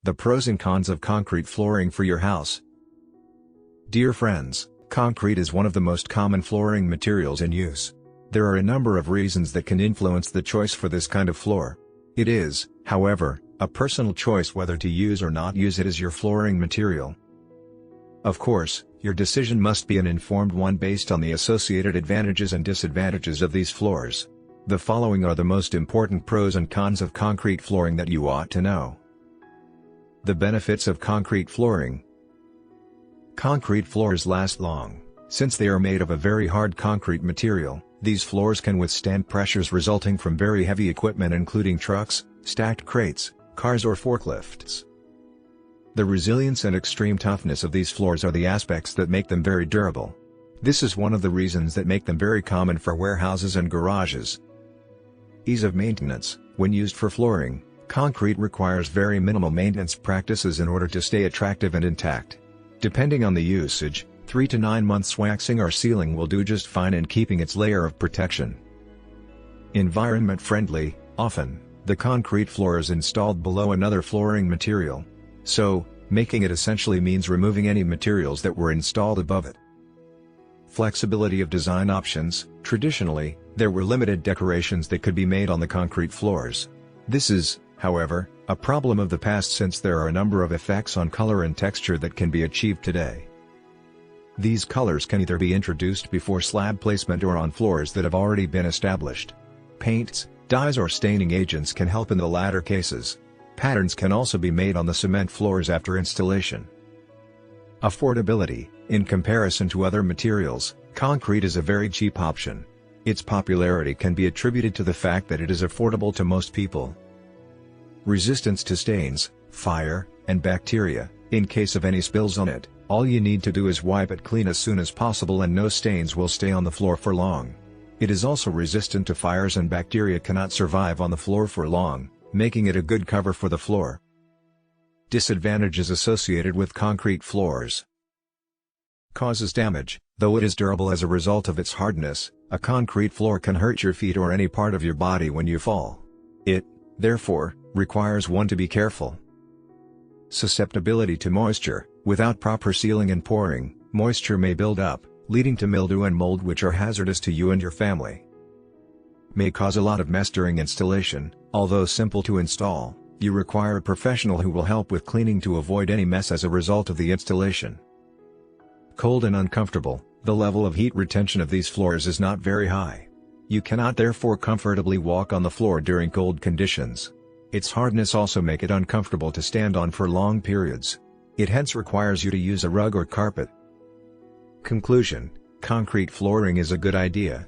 The pros and cons of concrete flooring for your house. Dear friends, concrete is one of the most common flooring materials in use. There are a number of reasons that can influence the choice for this kind of floor. It is, however, a personal choice whether to use or not use it as your flooring material. Of course, your decision must be an informed one based on the associated advantages and disadvantages of these floors. The following are the most important pros and cons of concrete flooring that you ought to know. The benefits of concrete flooring. Concrete floors last long. Since they are made of a very hard concrete material, these floors can withstand pressures resulting from very heavy equipment including trucks, stacked crates, cars or forklifts. The resilience and extreme toughness of these floors are the aspects that make them very durable. This is one of the reasons that make them very common for warehouses and garages. Ease of maintenance. When used for flooring, concrete requires very minimal maintenance practices in order to stay attractive and intact. Depending on the usage, 3 to 9 months waxing or sealing will do just fine in keeping its layer of protection. Environment friendly. Often, the concrete floor is installed below another flooring material. So, making it essentially means removing any materials that were installed above it. Flexibility of design options. Traditionally, there were limited decorations that could be made on the concrete floors. This is, however, a problem of the past since there are a number of effects on color and texture that can be achieved today. These colors can either be introduced before slab placement or on floors that have already been established. Paints, dyes or staining agents can help in the latter cases. Patterns can also be made on the cement floors after installation. Affordability. In comparison to other materials, concrete is a very cheap option. Its popularity can be attributed to the fact that it is affordable to most people. Resistance to stains, fire, and bacteria. In case of any spills on it, all you need to do is wipe it clean as soon as possible and no stains will stay on the floor for long. It is also resistant to fires and bacteria cannot survive on the floor for long, making it a good cover for the floor. Disadvantages associated with concrete floors. Causes damage. Though it is durable as a result of its hardness, a concrete floor can hurt your feet or any part of your body when you fall. It, therefore, requires one to be careful. Susceptibility to moisture. Without proper sealing and pouring, moisture may build up, leading to mildew and mold which are hazardous to you and your family. May cause a lot of mess during installation. Although simple to install, you require a professional who will help with cleaning to avoid any mess as a result of the installation. Cold and uncomfortable. The level of heat retention of these floors is not very high. You cannot therefore comfortably walk on the floor during cold conditions. Its hardness also make it uncomfortable to stand on for long periods. It hence requires you to use a rug or carpet. Conclusion. Concrete flooring is a good idea.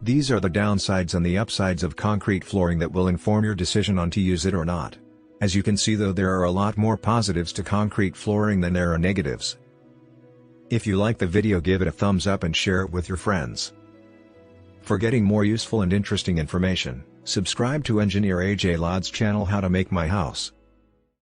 These are the downsides and the upsides of concrete flooring that will inform your decision on to use it or not. As you can see though, there are a lot more positives to concrete flooring than there are negatives. If you like the video, give it a thumbs up and share it with your friends. For getting more useful and interesting information, subscribe to Engineer AJ Ladd's channel How to Make My House.